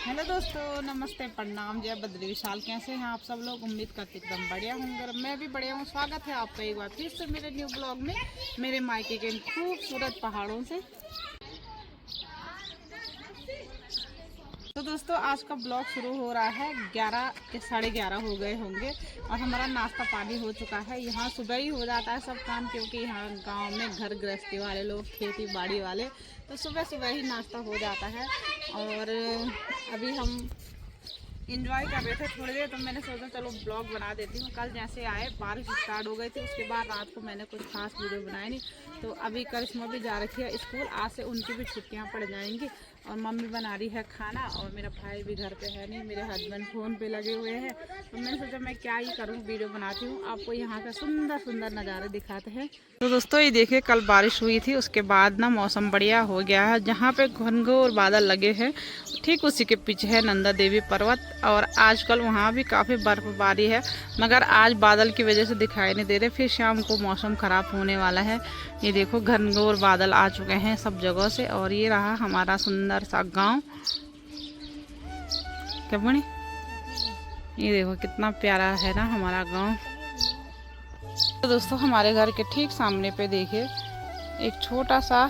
Hello दोस्तों, नमस्ते, प्रणाम, जय बद्री विशाल। कैसे हैं आप सब लोग? उम्मीद करते एकदम बढ़िया होंगे। मैं भी बढ़िया हूँ। स्वागत है आपका एक बार फिर से मेरे न्यू ब्लॉग में, मेरे मायके के इन खूबसूरत पहाड़ों से। तो दोस्तों, आज का ब्लॉग शुरू हो रहा है 11 के 11:30 हो गए होंगे और हमारा नाश्ता पानी हो चुका है। यहाँ सुबह ही हो जाता है सब काम, क्योंकि यहाँ गांव में घर गृहस्थी वाले लोग, खेती बाड़ी वाले, तो सुबह सुबह ही नाश्ता हो जाता है। और अभी हम इंजॉय कर रहे थे थोड़ी देर, तो मैंने सोचा चलो ब्लॉग बना देती हूँ। कल जैसे आए बारिश स्टार्ट हो गई थी, उसके बाद रात को मैंने कुछ खास वीडियो बनाई नहीं। तो अभी करिश्मा भी जा रखी है स्कूल, आज से उनकी भी छुट्टियाँ पड़ जाएंगी। और मम्मी बना रही है खाना, और मेरा भाई भी घर पे है नहीं, मेरे हस्बैंड फ़ोन पे लगे हुए हैं। तो मैंने सोचा मैं क्या ही करूँ, वीडियो बनाती हूँ, आपको यहाँ का सुंदर सुंदर नज़ारे दिखाते हैं। तो दोस्तों, ये देखिए, कल बारिश हुई थी, उसके बाद ना मौसम बढ़िया हो गया है। जहाँ पे घनघोर बादल लगे हैं, ठीक उसी के पीछे है नंदा देवी पर्वत। और आजकल वहाँ भी काफ़ी बर्फबारी है, मगर आज बादल की वजह से दिखाई नहीं दे रहे। फिर शाम को मौसम ख़राब होने वाला है। ये देखो, घनघोर बादल आ चुके हैं सब जगह से। और ये रहा हमारा सुंदर सा गांव। क्या बनी? ये देखो कितना प्यारा है ना हमारा गांव। तो दोस्तों, हमारे घर के ठीक सामने पे देखिए एक छोटा सा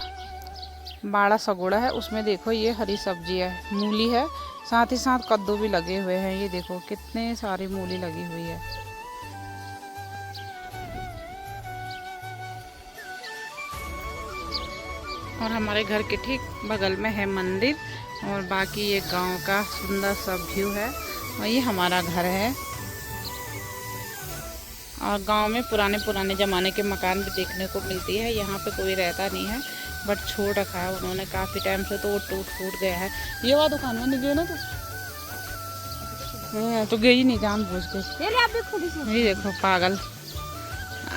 बाड़ा सगोड़ा है। उसमें देखो ये हरी सब्जी है, मूली है, साथ ही साथ कद्दू भी लगे हुए हैं। ये देखो कितने सारी मूली लगी हुई है। और हमारे घर के ठीक बगल में है मंदिर, और बाकी ये गांव का सुंदर सा व्यू है। और ये हमारा घर है। और गांव में पुराने पुराने ज़माने के मकान भी देखने को मिलती है। यहाँ पे कोई रहता नहीं है, बट छोड़ रखा है उन्होंने काफ़ी टाइम से, तो वो टूट फूट गया है। ये वाला दुकान में नहीं गए ना तो गई नहीं जान बूझ के। ये देखो पागल,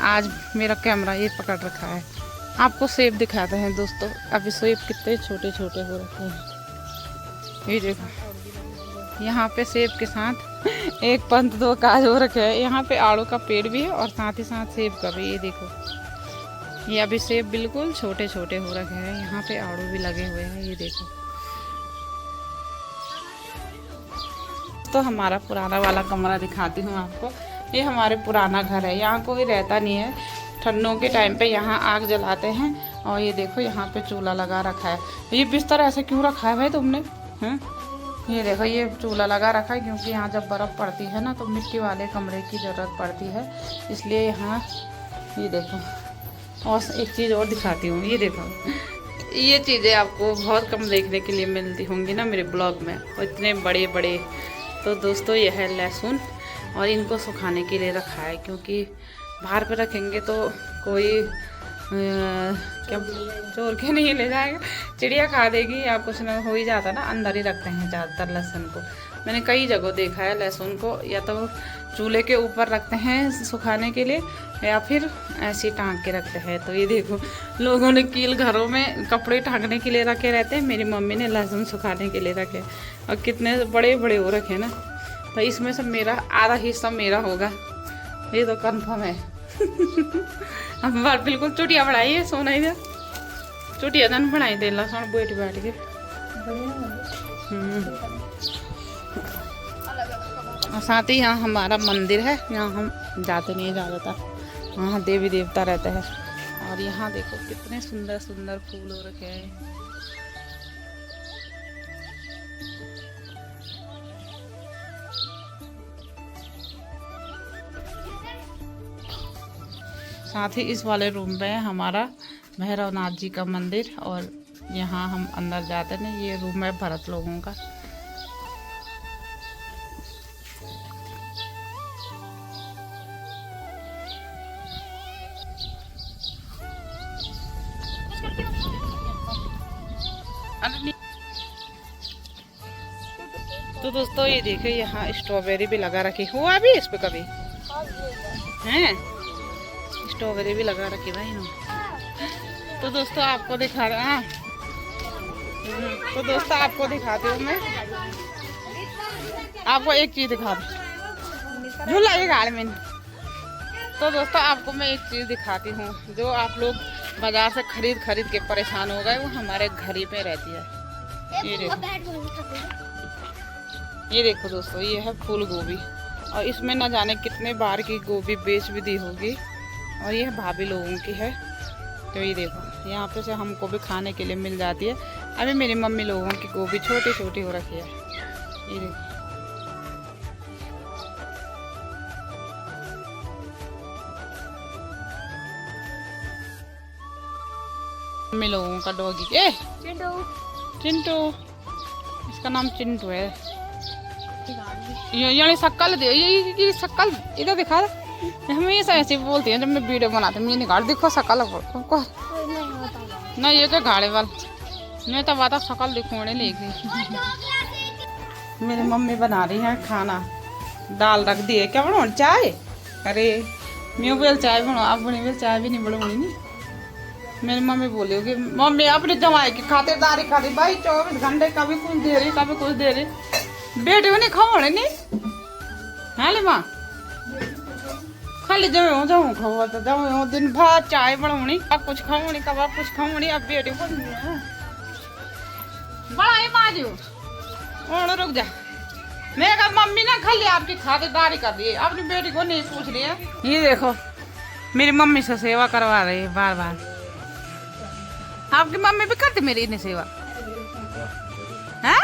आज मेरा कैमरा ये पकड़ रखा है। आपको सेब दिखाते हैं दोस्तों। अभी सेब कितने छोटे छोटे हो रखे हैं। ये देखो, यहाँ पे सेब के साथ एक पंथ दो काज हो रखे हैं। यहाँ पे आड़ू का पेड़ भी है, और साथ ही साथ सेब का भी। ये देखो, ये अभी सेब बिल्कुल छोटे छोटे हो रखे हैं। यहाँ पे आड़ू भी लगे हुए हैं। ये देखो, तो हमारा पुराना वाला कमरा दिखाती हूँ आपको। ये हमारे पुराना घर है, यहाँ कोई रहता नहीं है। ठंडों के टाइम पे यहाँ आग जलाते हैं। और ये देखो, यहाँ पे चूल्हा लगा रखा है। ये बिस्तर ऐसे क्यों रखा है भाई तुमने? हैं? ये देखो, ये चूल्हा लगा रखा है क्योंकि यहाँ जब बर्फ़ पड़ती है ना, तो मिट्टी वाले कमरे की ज़रूरत पड़ती है, इसलिए यहाँ। ये देखो, और एक चीज़ और दिखाती हूँ। ये देखो, ये चीज़ें आपको बहुत कम देखने के लिए मिलती होंगी ना मेरे ब्लॉग में, और इतने बड़े बड़े। तो दोस्तों, यह है लहसुन, और इनको सुखाने के लिए रखा है, क्योंकि बाहर पे रखेंगे तो कोई क्या चोर के नहीं ले जाएगा, चिड़िया खा देगी या कुछ ना हो ही जाता ना। अंदर ही रखते हैं ज़्यादातर लहसुन को। मैंने कई जगह देखा है लहसुन को, या तो चूल्हे के ऊपर रखते हैं सुखाने के लिए, या फिर ऐसे टांग के रखते हैं। तो ये देखो, लोगों ने कील घरों में कपड़े टांगने के लिए रखे रहते हैं, मेरी मम्मी ने लहसुन सुखाने के लिए रखे। और कितने बड़े बड़े हो रखे ना। तो इसमें से मेरा आधा हिस्सा मेरा होगा, ये तो कन्फर्म है। अब बार बिल्कुल चुटिया बढ़ाई है, सोना ही चुटिया जन बनाई दे लहसुन बैठ के। और साथ ही यहाँ हमारा मंदिर है, यहाँ हम जाते नहीं ज़्यादातर, वहाँ देवी देवता रहते हैं। और यहाँ देखो कितने सुंदर सुंदर फूल हो रखे हैं। साथ ही इस वाले रूम में हमारा भैरवनाथ जी का मंदिर, और यहाँ हम अंदर जाते हैं। ये रूम है भरत लोगों का। तो दोस्तों, ये देखिए, यहाँ स्ट्रॉबेरी भी लगा रखी हुआ अभी इस पे कभी हैं, स्ट्रॉबेरी भी लगा रखी भाई इन्होंने। तो दोस्तों, आपको दिखा रहा है। तो दोस्तों, आपको दिखाती हूँ मैं, आपको एक चीज़ दिखा दूँ, झूला एक गाड़ी में। तो दोस्तों, आपको मैं एक चीज़ दिखाती हूँ, जो आप लोग बाजार से खरीद के परेशान हो गए, वो हमारे घर ही पे रहती है। ये देखो, ये देखो दोस्तों, ये है फूल गोभी और इसमें ना जाने कितने बार की गोभी बेच भी दी होगी और ये भाभी लोगों की है। तो ये देखो यहाँ पे से हमको भी खाने के लिए मिल जाती है। अभी मेरी मम्मी लोगों की गोभी छोटी छोटी हो रखी है। ये देखो मम्मी लोगों का डॉगी। ए चिंटू, इसका नाम चिंटू है। यानी शक्ल दे, ये शक्ल इधर दिखा। हमेशा ऐसे बोलती है जब मैं वीडियो बनाती हूँ, ये निकाल देखो शक्ल को। ना ये क्या गाड़े वाल नहीं तो बात शक्ल दिखोने लेगी। मेरी मम्मी बना रही है खाना, दाल रख दी है। क्या बनाओ चाय? अरे मैं बोल चाय बनाओ, आप बनी चाय भी नहीं बनाऊंगी। नहीं मेरी मम्मी बोली होगी, मम्मी अपने जमाई की खातिरदारी करी भाई, 24 घंटे कभी कुछ दे रही कभी कुछ दे रही। बेटे को नहीं खाओने नहीं हाँ ले माँ खाली जाऊँ जाऊँ खाओ तो जाऊँ दिन भर चाय बनाऊनी, अब कुछ खाऊनी कब कुछ खाऊनी। अब बेटे को बड़ा माजू और रुक जा। मैं कहा मम्मी ना खाली आपकी खातिरदारी कर रही है, अपनी बेटी को नहीं पूछ रही है। ये देखो मेरी मम्मी से सेवा करवा रही है बार बार। आपकी मम्मी भी करती मेरी इतनी सेवा है।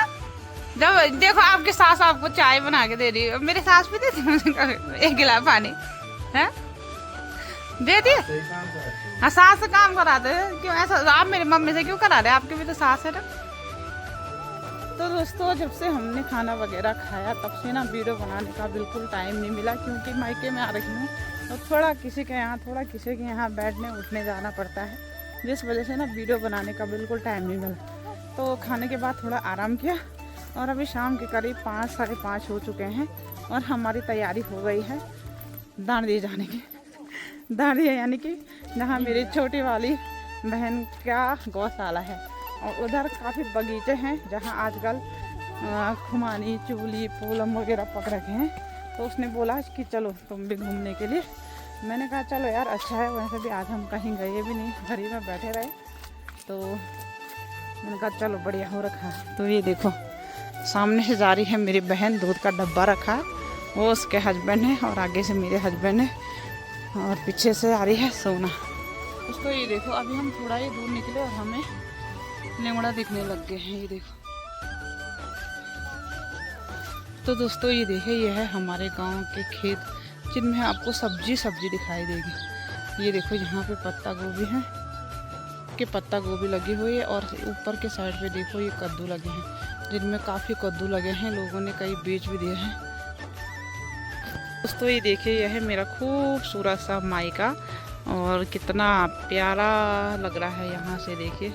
जब देखो आपकी सास आपको चाय बना के दे रही है, मेरी सास भी देती है एक गिलास पानी है देती है। हाँ सास से काम कराते हैं, क्यों ऐसा आप मेरी मम्मी से क्यों करा रहे? आपकी भी तो सास है ना। तो दोस्तों जब से हमने खाना वगैरह खाया तब से ना वीडियो बनाने का बिल्कुल टाइम नहीं मिला, क्योंकि मायके में आ रही हूँ तो थोड़ा किसी के यहाँ थोड़ा किसी के यहाँ बैठने उठने जाना पड़ता है, जिस वजह से ना वीडियो बनाने का बिल्कुल टाइम नहीं मिला। तो खाने के बाद थोड़ा आराम किया और अभी शाम के करीब 5 साढ़े 5 हो चुके हैं और हमारी तैयारी हो गई है दांडी जाने की। दांडी यानी कि जहाँ मेरी छोटी वाली बहन का गौशाला है और उधर काफ़ी बगीचे हैं जहाँ आजकल खुमानी चूली पूलम वगैरह पक रखे हैं। तो उसने बोला कि चलो तुम भी घूमने के लिए। मैंने कहा चलो यार अच्छा है, वैसे भी आज हम कहीं गए भी नहीं, घर ही में बैठे रहे। तो मैंने कहा चलो बढ़िया हो रखा है। तो ये देखो सामने से जा रही है मेरी बहन, दूध का डब्बा रखा है, वो उसके हस्बैंड है और आगे से मेरे हस्बैंड है और पीछे से आ रही है सोना। उसको ये देखो अभी हम थोड़ा ही दूर निकले और हमें लेंगड़ा दिखने लग गए हैं। ये देखो तो दोस्तों ये देखे ये है हमारे गांव के खेत जिनमें आपको सब्जी दिखाई देगी। ये देखो यहाँ पे पत्ता गोभी है कि पत्ता गोभी लगी हुई है और ऊपर के साइड पे देखो ये कद्दू लगे हैं, जिनमें काफ़ी कद्दू लगे हैं, लोगों ने कई बेच भी दिए हैं। दोस्तों ये देखिए यह है मेरा खूबसूरत सा मायका और कितना प्यारा लग रहा है यहाँ से देखिए।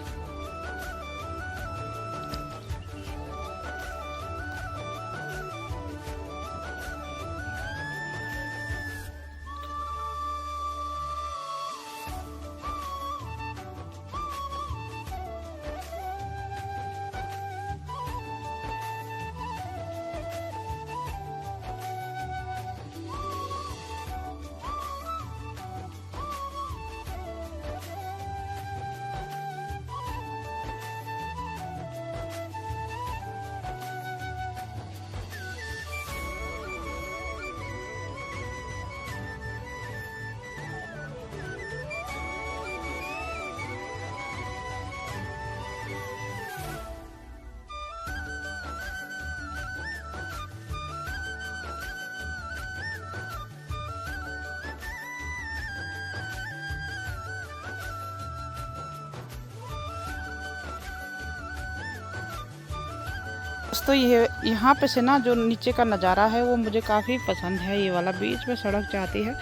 दोस्तों ये यहाँ पे से ना जो नीचे का नज़ारा है वो मुझे काफ़ी पसंद है। ये वाला बीच में सड़क जाती है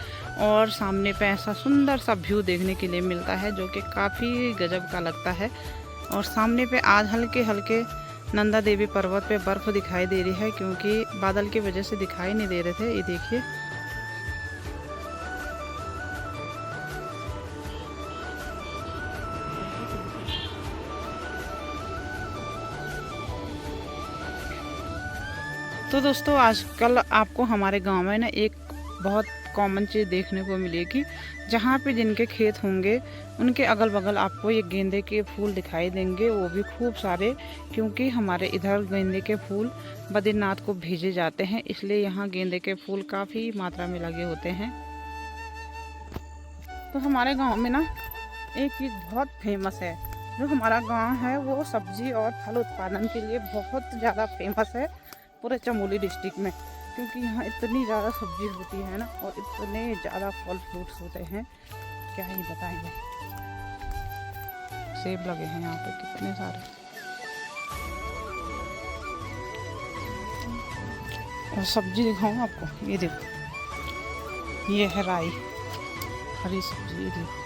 और सामने पे ऐसा सुंदर सा व्यू देखने के लिए मिलता है जो कि काफ़ी गजब का लगता है। और सामने पे आज हल्के हल्के नंदा देवी पर्वत पे बर्फ़ दिखाई दे रही है, क्योंकि बादल की वजह से दिखाई नहीं दे रहे थे। ये देखिए तो दोस्तों आजकल आपको हमारे गांव में ना एक बहुत कॉमन चीज़ देखने को मिलेगी। जहाँ पे जिनके खेत होंगे उनके अगल बगल आपको ये गेंदे के फूल दिखाई देंगे, वो भी खूब सारे, क्योंकि हमारे इधर गेंदे के फूल बद्रीनाथ को भेजे जाते हैं, इसलिए यहाँ गेंदे के फूल काफ़ी मात्रा में लगे होते हैं। तो हमारे गांव में ना एक चीज़ बहुत फेमस है, जो हमारा गांव है वो सब्जी और फल उत्पादन के लिए बहुत ज़्यादा फेमस है पूरे चमोली डिस्ट्रिक्ट में, क्योंकि यहाँ इतनी ज़्यादा सब्जी होती है ना और इतने ज़्यादा फल फ्रूट्स होते हैं, क्या ही बताएंगे। सेब लगे हैं यहाँ पे कितने सारे, और सब्जी दिखाऊँ आपको, ये देखो ये है राई, हरी सब्जी, ये देखो।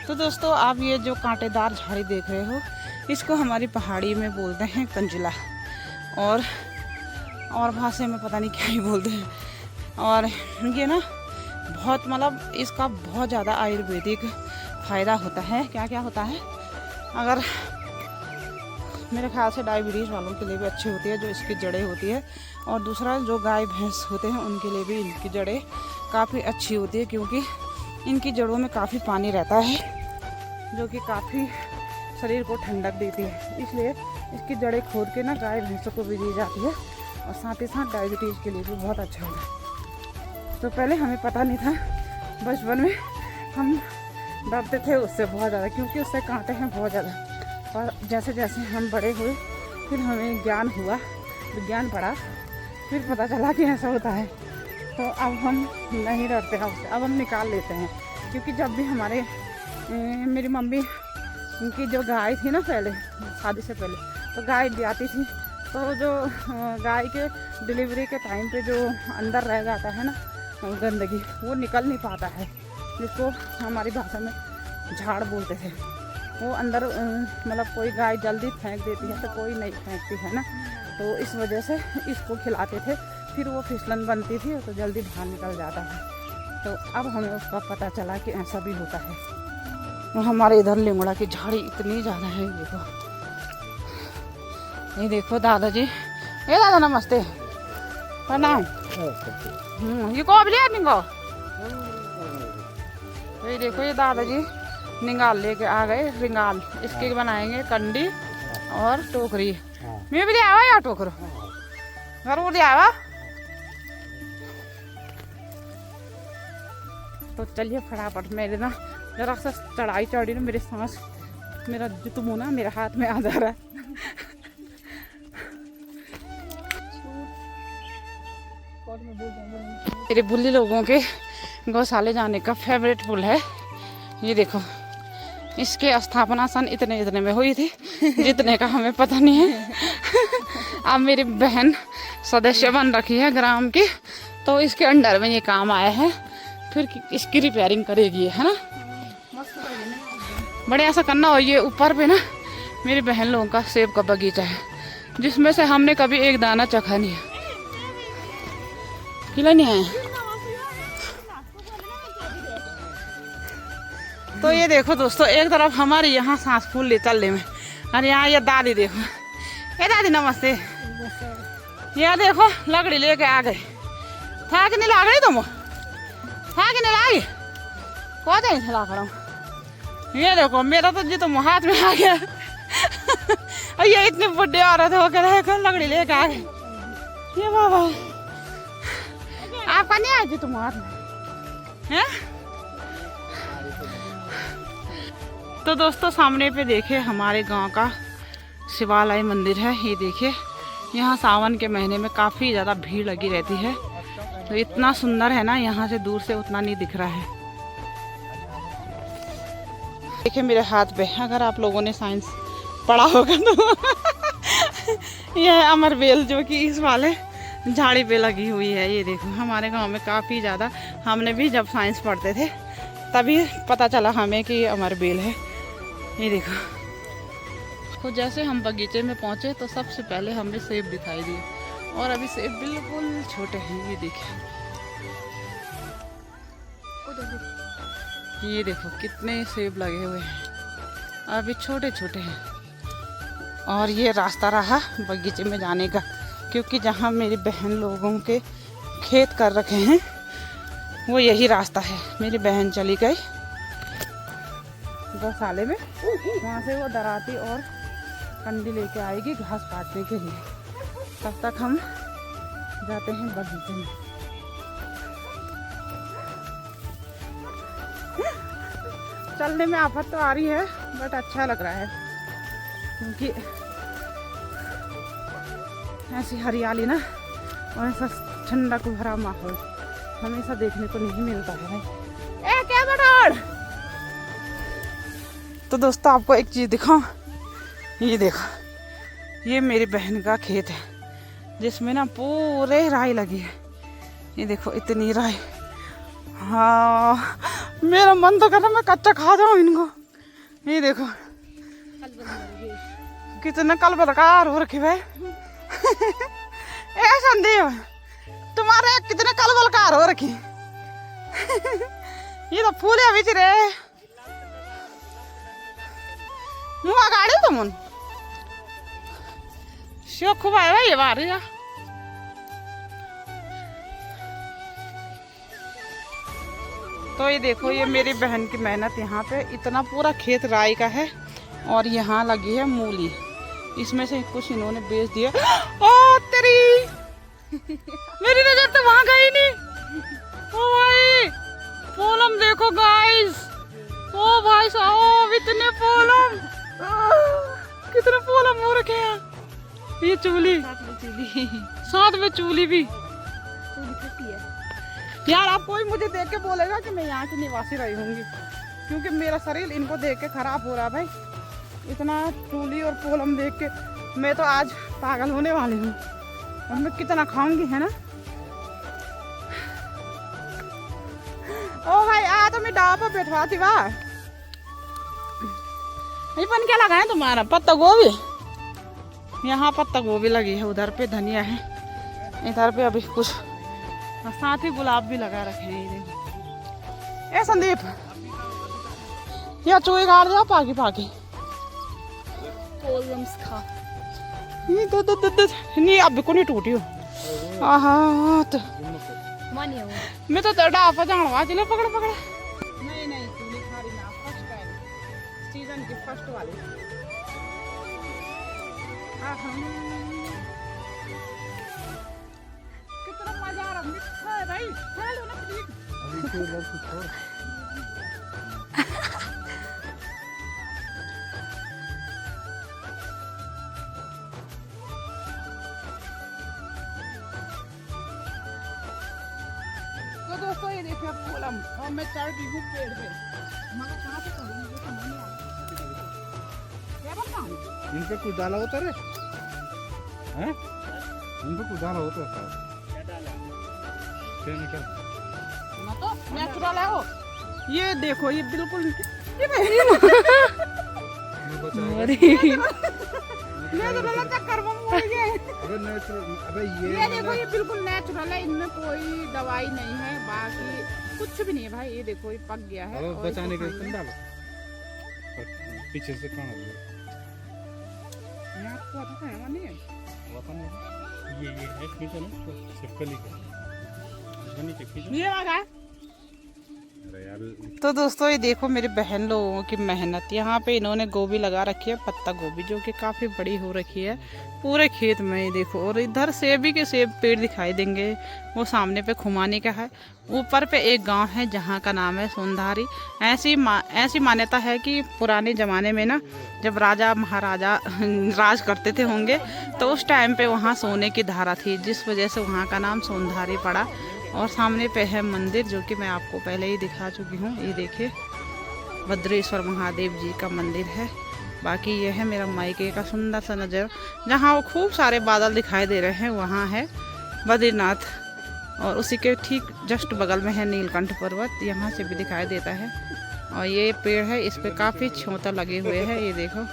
तो दोस्तों आप ये जो कांटेदार झाड़ी देख रहे हो, इसको हमारी पहाड़ी में बोलते हैं कंजला, और भाषा में पता नहीं क्या ही बोलते हैं। और ये ना बहुत मतलब इसका बहुत ज़्यादा आयुर्वेदिक फ़ायदा होता है। क्या क्या होता है, अगर मेरे ख्याल से डायबिटीज़ वालों के लिए भी अच्छी होती है जो इसकी जड़ें होती है, और दूसरा जो गाय भैंस होते हैं उनके लिए भी इनकी जड़ें काफ़ी अच्छी होती है, क्योंकि इनकी जड़ों में काफ़ी पानी रहता है जो कि काफ़ी शरीर को ठंडक देती है, इसलिए इसकी जड़ें खोद के ना गाय भैंसों को भी दी जाती है, और साथ ही साथ डायबिटीज़ के लिए भी बहुत अच्छा होता है। तो पहले हमें पता नहीं था, बचपन में हम डरते थे उससे बहुत ज़्यादा, क्योंकि उससे कांटे हैं बहुत ज़्यादा, और जैसे जैसे हम बड़े हुए फिर हमें ज्ञान हुआ, विज्ञान पढ़ा, फिर पता चला कि ऐसा होता है, तो अब हम नहीं डरते हैं उससे, अब हम निकाल लेते हैं। क्योंकि जब भी हमारे मेरी मम्मी की जो गाय थी ना, पहले शादी से पहले, तो गाय ब्याती थी, तो जो गाय के डिलीवरी के टाइम पे जो अंदर रह जाता है ना गंदगी, वो निकल नहीं पाता है, जिसको हमारी भाषा में झाड़ बोलते थे, वो अंदर मतलब कोई गाय जल्दी फेंक देती है तो कोई नहीं फेंकती है ना, तो इस वजह से इसको खिलाते थे, फिर वो फिसलन बनती थी तो जल्दी बाहर निकल जाता है। तो अब हमें उसका पता चला कि ऐसा भी होता है। और हमारे इधर लिंगड़ा की झाड़ी इतनी ज़्यादा है, ये देखो दादाजी, ये दादा नमस्ते, प्रणाम। ये को भी निंगो, ये देखो ये दादाजी निंगाल लेके आ गए, रिंगाल, इसके बनाएंगे कंडी और टोकरी। मैं भी ले आवा या टोकरो जरूर ले आवा। तो चलिए फटाफट, मेरे ना जरा सा चढ़ाई चढ़ी ना, मेरे सांस, मेरा जो मुँह ना मेरे हाथ में आ जा रहा है। मेरे बुल्ली लोगों के गौशाले जाने का फेवरेट पुल है, ये देखो। इसके स्थापना सन इतने में हुई थी, जितने का हमें पता नहीं है। अब मेरी बहन सदस्य बन रखी है ग्राम की, तो इसके अंडर में ये काम आया है, फिर इसकी रिपेयरिंग करेगी, है ना। बड़े ऐसा करना हो, ये ऊपर पे ना मेरी बहन लोगों का सेब का बगीचा है, जिसमें से हमने कभी एक दाना चखा नहीं है, खिला नहीं है। तो ये देखो दोस्तों, एक तरफ हमारे यहाँ सांस फूल ले चलने में, और यहाँ ये दादी देखो, ये दादी नमस्ते, ये देखो लकड़ी लेके आ गए। था कि नहीं लाग रही तुम, था कि नहीं लागी, को नहीं ला कर। ये देखो मेरा तो जी तुम हाथ में आ गया। और ये इतने बुढ़े औरत हो कर लकड़ी लेके आ गए। ये बाबा आपका नहीं आएगी तुम हाथ में है? तो दोस्तों सामने पे देखिए हमारे गांव का शिवालय मंदिर है, ये देखिए। यहाँ सावन के महीने में काफ़ी ज़्यादा भीड़ लगी रहती है, तो इतना सुंदर है ना, यहाँ से दूर से उतना नहीं दिख रहा है। देखिए मेरे हाथ पे, अगर आप लोगों ने साइंस पढ़ा होगा तो यह है अमरबेल, जो कि इस वाले झाड़ी पे लगी हुई है। ये देखो हमारे गांव में काफ़ी ज़्यादा, हमने भी जब साइंस पढ़ते थे तभी पता चला हमें कि अमरबेल है। ये देखो, तो जैसे हम बगीचे में पहुंचे तो सबसे पहले हमें सेब दिखाई दिए, और अभी सेब बिल्कुल छोटे हैं, ये देखिए। ये देखो कितने सेब लगे हुए हैं, अभी छोटे छोटे हैं। और ये रास्ता रहा बगीचे में जाने का, क्योंकि जहाँ मेरी बहन लोगों के खेत कर रखे हैं वो यही रास्ता है। मेरी बहन चली गई गौशाले में, वहाँ से वो दराती और कंडी लेके आएगी घास काटने के लिए। तब तक हम जाते हैं बगीचे में। चलने में आफत तो आ रही है, बट अच्छा लग रहा है, क्योंकि ऐसी हरियाली ना और ऐसा ठंडा को भरा माहौल हमेशा देखने को नहीं मिलता है। ए क्या बटोर। तो दोस्तों आपको एक चीज दिखाऊं, ये देखो ये मेरी बहन का खेत है जिसमें ना पूरे राई लगी है। ये देखो इतनी राई, हाँ मेरा मन तो कर रहा मैं कच्चा खा जाऊं इनको। ये देखो कितना कल बरकार हो रखी भाई। ए संदीप तुम्हारे कितने कल बलकार हो रखी। ये तो फूल है बिच रे मुँह गाड़ी तुम शो खूब आया ये बार या। तो ये देखो ये मेरी बहन की मेहनत, यहाँ पे इतना पूरा खेत राई का है और यहाँ लगी है मूली। इसमें से कुछ इन्होंने बेच दिया। ओ तेरी मेरी नजर तो वहां गई नहीं। ओ भाई पोलम देखो गाइस, ओ भाई साहब इतने पोलम, कितने पोलम हो रखे हैं। ये चूली साथ में चूली भी यार। आप कोई मुझे देख के बोलेगा कि मैं यहाँ की निवासी रही होंगी, क्योंकि मेरा शरीर इनको देख के खराब हो रहा है भाई। इतना चूली और पोलम देख के मैं तो आज पागल होने वाली हूँ। और मैं कितना खाऊंगी है ना। ओ भाई आ तो मैं डाव पर बैठवा थी वाह। ये पन क्या लगा है तुम्हारा? पत्ता गोभी। यहाँ पत्ता गोभी लगी है, उधर पे धनिया है, इधर पे अभी कुछ, साथ ही गुलाब भी लगा रखे हैं। ए संदीप या चूहे गाड़ जाओ पाकी पाकी। खा ये दो नहीं अब को नहीं टूटी हो। तो मैं तो डाफा जानवा चलो पकड़ पकड़। नहीं नहीं चूली खा रही ना, फर्स्ट टाइम सीजन की फर्स्ट वाली। कितना मजा आ रहा है भाई, खा लो ना प्लीज। तो दोस्तों ये देखिए पोलम, और मैं चढ़ गई हूँ पेड़ पे, मगर कहाँ पे चढ़ूंगी मुझे समझ नहीं आ रहा। क्या बताऊँ इन पे कुछ डाला होता है, हैं? इन पे कुछ डाला होता है क्या डाला? केमिकल ना तो नेचुरल है वो। ये देखो ये बिल्कुल ये नेचुरल चक्कर में मुड़ गए। अबे नेचुरल, अबे ये देखो ये बिल्कुल नेचुरल है, इनमें कोई दवाई नहीं है, बाकी कुछ भी नहीं है भाई। ये देखो ये पक गया है। अब बचाने के लिए डालो पीछे से कहाँ है? यहाँ आपको पता है नहीं है? ये है खींचो ना तो सिर्फ कली का ये वाला। अरे यार तो दोस्तों ये देखो मेरी बहन लोगों की मेहनत। यहाँ पे इन्होंने गोभी लगा रखी है, पत्ता गोभी, जो कि काफ़ी बड़ी हो रखी है पूरे खेत में। ये देखो और इधर सेबी के सेब पेड़ दिखाई देंगे, वो सामने पे खुमानी का है। ऊपर पे एक गांव है जहाँ का नाम है सोनधारी। ऐसी मान्यता है कि पुराने ज़माने में ना जब राजा महाराजा राज करते थे होंगे तो उस टाइम पे वहाँ सोने की धारा थी, जिस वजह से वहाँ का नाम सोनधारी पड़ा। और सामने पे है मंदिर, जो कि मैं आपको पहले ही दिखा चुकी हूँ। ये देखिए भद्रेश्वर महादेव जी का मंदिर है। बाकी ये है मेरा मायके का सुंदर सा नज़र, जहाँ वो खूब सारे बादल दिखाई दे रहे हैं, वहाँ है बद्रीनाथ। और उसी के ठीक जस्ट बगल में है नीलकंठ पर्वत, यहाँ से भी दिखाई देता है। और ये पेड़ है, इस पे काफ़ी छौता लगे हुए हैं, ये देखो।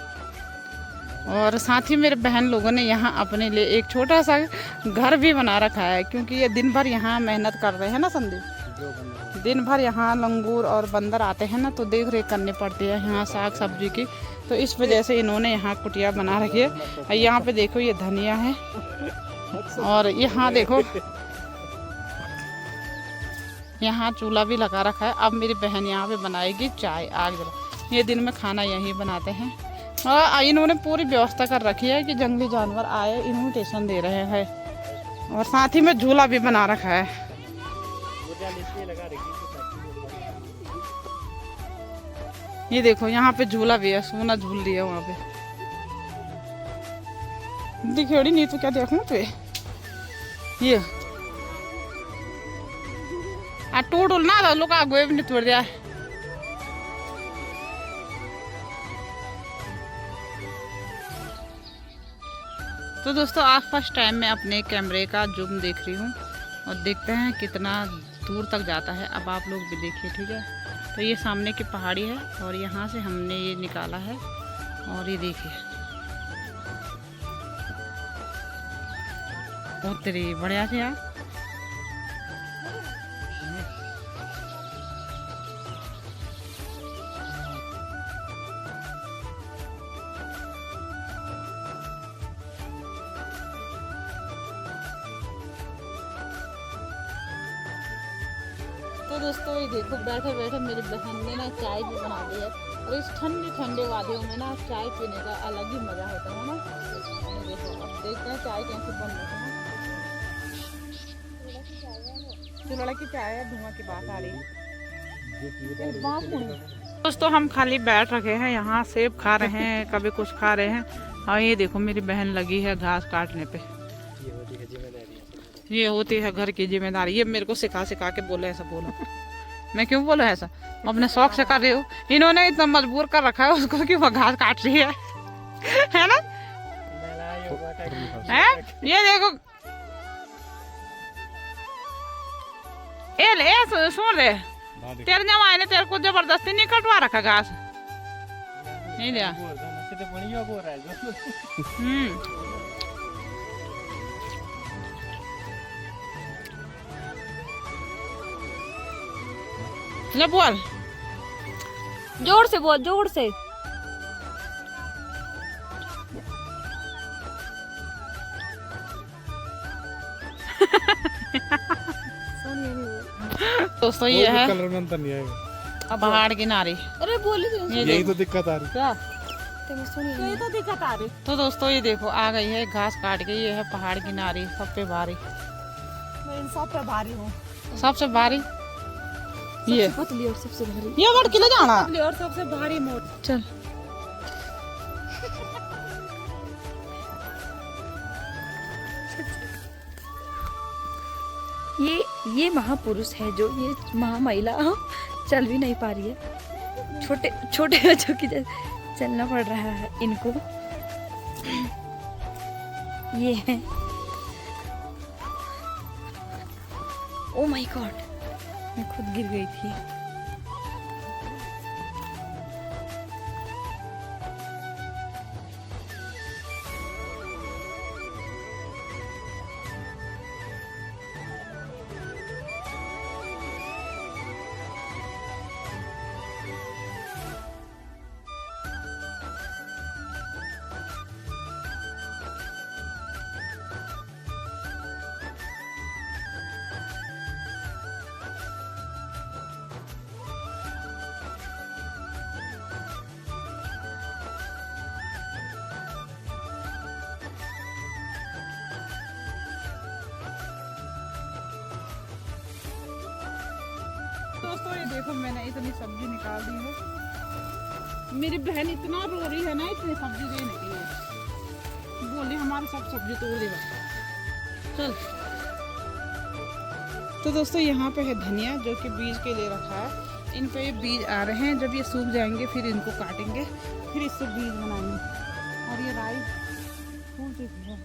और साथ ही मेरे बहन लोगों ने यहाँ अपने लिए एक छोटा सा घर भी बना रखा है, क्योंकि ये दिन भर यहाँ मेहनत कर रहे हैं ना संदीप। दिन भर यहाँ लंगूर और बंदर आते हैं ना, तो देख रेख करनी पड़ती है यहाँ साग सब्जी की। तो इस वजह से इन्होंने यहाँ कुटिया बना रखी है। और यहाँ पे देखो ये धनिया है, और यहाँ देखो यहाँ चूल्हा भी लगा रखा है। अब मेरी बहन यहाँ पे बनाएगी चाय, आग जला। ये दिन में खाना यहीं बनाते हैं। और इन्होंने पूरी व्यवस्था कर रखी है कि जंगली जानवर आए इन्विटेशन दे रहे हैं, और साथ ही में झूला भी बना रखा है। ये देखो यहाँ पे झूला भी है, सोना झूल रही है वहाँ पे। दिखेड़ी नहीं तो क्या देखूं तो ये टूट ना लोग आगे भी नहीं तोड़ दिया। तो दोस्तों आज फर्स्ट टाइम मैं अपने कैमरे का जूम देख रही हूँ, और देखते हैं कितना दूर तक जाता है। अब आप लोग भी देखिए, ठीक है। तो ये सामने की पहाड़ी है, और यहाँ से हमने ये निकाला है, और ये देखिए बहुत तेरी बढ़िया से यार। तो दोस्तों ये देखो बैठे बैठे मेरी बहन ने ना चाय भी बना दी है, और इस ठंडी ठंडे वादियों में ना चाय पीने का अलग ही मजा होता है ना। देखो अब देखते हैं चाय कैसे बन रही है। चूल्हा की चाय है, धुआं की बात आ रही है। दोस्तों हम खाली बैठ रखे हैं यहाँ, सेब खा रहे हैं, कभी कुछ खा रहे हैं। और ये देखो मेरी बहन लगी है घास काटने पे। ये होती है घर की जिम्मेदारी। ये मेरे को सिखा सिखा के बोले ऐसा बोलो। मैं क्यों बोलो ऐसा, मैं अपने शौक से कर रही हूँ। इन्होंने इतना मजबूर कर रखा है उसको कि वो घास काट रही है ना। है ये देखो, ले सुन रे, तेरे जमाई ने तेरे को जबरदस्ती नहीं कटवा रखा घास, नहीं दिया। ले बोल, जोर से बोल, जोर से। दोस्तों ये है कलर में अंतर नहीं आएगा। पहाड़ किनारे। अरे बोली यही तो दिक्कत आ रही क्या, यही तो दिक्कत आ रही। तो दोस्तों ये देखो आ गई है घास काट के। ये है पहाड़ किनारे, सब पे भारी। मैं इन सब पे भारी हूँ, सबसे भारी ये पतली और सबसे भारी ये वर्ड किले जाना और सबसे भारी मोट। चल ये महापुरुष है जो ये महामहिला चल भी नहीं पा रही है। छोटे छोटे बच्चों की जैसे चलना पड़ रहा है इनको। ये है, ओ माय गॉड, मैं खुद गिर गई थी। दोस्तों ये देखो मैंने इतनी सब्जी निकाल दी है। मेरी बहन इतना रो रही है ना इतनी सब्जी देने के लिए, बोली हमारी सब सब्जी तोड़ देगा। चल तो दोस्तों यहाँ पे है धनिया जो कि बीज के लिए रखा है। इन पे ये बीज आ रहे हैं, जब ये सूख जाएंगे फिर इनको काटेंगे, फिर इससे बीज बनाएंगे। और ये राई फूल चुकी है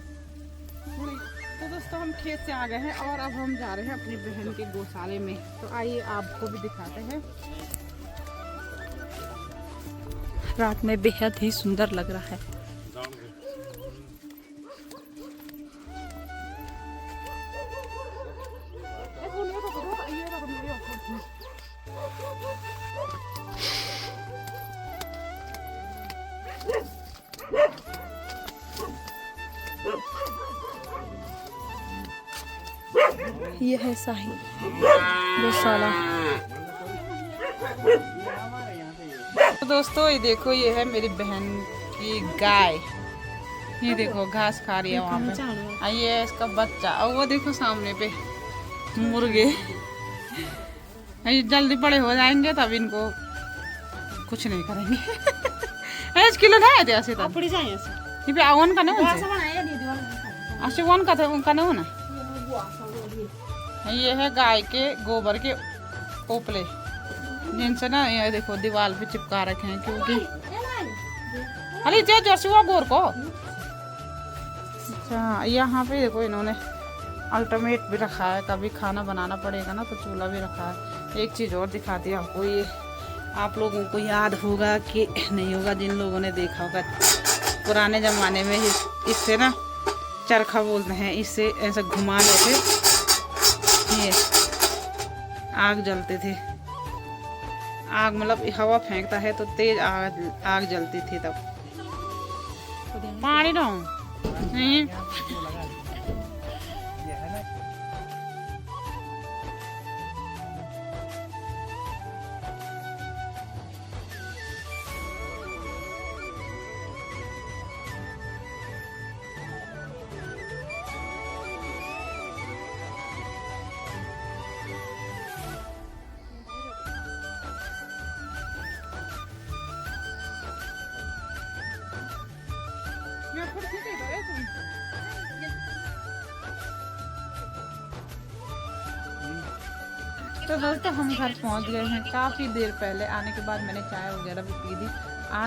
पूरी। तो दोस्तों हम खेत से आ गए हैं और अब हम जा रहे हैं अपनी बहन के गौशाले में। तो आइए आपको भी दिखाते हैं। रात में बेहद ही सुंदर लग रहा है। ये है साहिल, गौशाला। तो दोस्तों ये देखो, ये है मेरी बहन की गाय। ये देखो घास खा रही है वहाँ पे। ये है इसका बच्चा, और वो देखो सामने पे मुर्गे। ये जल्दी बड़े हो जाएंगे तब इनको कुछ नहीं करेंगे। एज किलो ना है ऐसे तब ये पे आवन का नहीं ऐसे वन का था उनका नहीं ना। ये है गाय के गोबर के ओपले, जिनसे ना ये देखो दीवार पे चिपका रखे हैं, क्योंकि अरे जे जर्सी हुआ गोर को। अच्छा यहाँ पे देखो इन्होंने अल्टरनेट भी रखा है, कभी खाना बनाना पड़ेगा ना तो चूल्हा भी रखा है। एक चीज़ और दिखाती है आपको, ये आप लोगों को याद होगा कि नहीं होगा, जिन लोगों ने देखा होगा पुराने ज़माने में इससे ना चरखा बोलते हैं, इससे ऐसा घुमा लेते, ये आग जलते थे। आग मतलब हवा फेंकता है तो तेज आग जलती थी तब। पानी दो नहीं तो दोस्तों हम घर पहुंच गए हैं। काफ़ी देर पहले आने के बाद मैंने चाय वगैरह भी पी दी।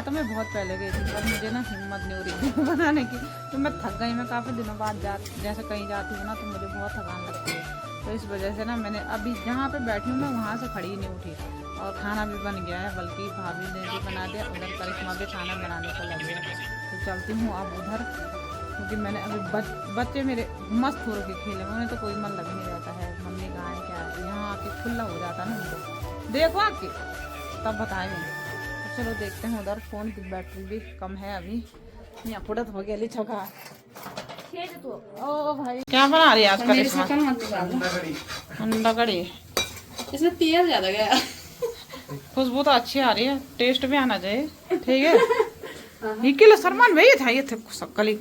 तो मैं बहुत पहले गई थी, पर मुझे ना हिम्मत नहीं हो रही थी बनाने की, तो मैं थक गई। मैं काफ़ी दिनों बाद जैसे कहीं जाती हूँ ना तो मुझे बहुत थकान लगती है, तो इस वजह से ना मैंने अभी जहाँ पे बैठी हूँ मैं वहाँ से खड़ी ही नहीं उठी। और खाना भी बन गया है, बल्कि भाभी ने भी बना दिया, उधर करिश्मा भी खाना बनाने को लग गया। तो चलती हूँ अब उधर, क्योंकि मैंने अभी बच्चे मेरे मस्त हो रखे खेले में, उन्हें तो कोई मन लग नहीं रहता है। मम्मी कहाँ है क्या है, यहाँ आके खुला हो जाता ना उनको देखो आके तब बताएंगे। तो चलो देखते हैं उधर। फ़ोन की बैटरी भी कम है अभी, यहाँ पुड़त हो गया लिछका। ओ भाई क्या बना रही है आज करिश्मा? अंडा कड़ी, इसमें तेल ज्यादा गया। खुशबू तो अच्छी आ रही है, टेस्ट भी आना चाहिए। ठीक है ये किलो सरमान भैया था, ये थे कली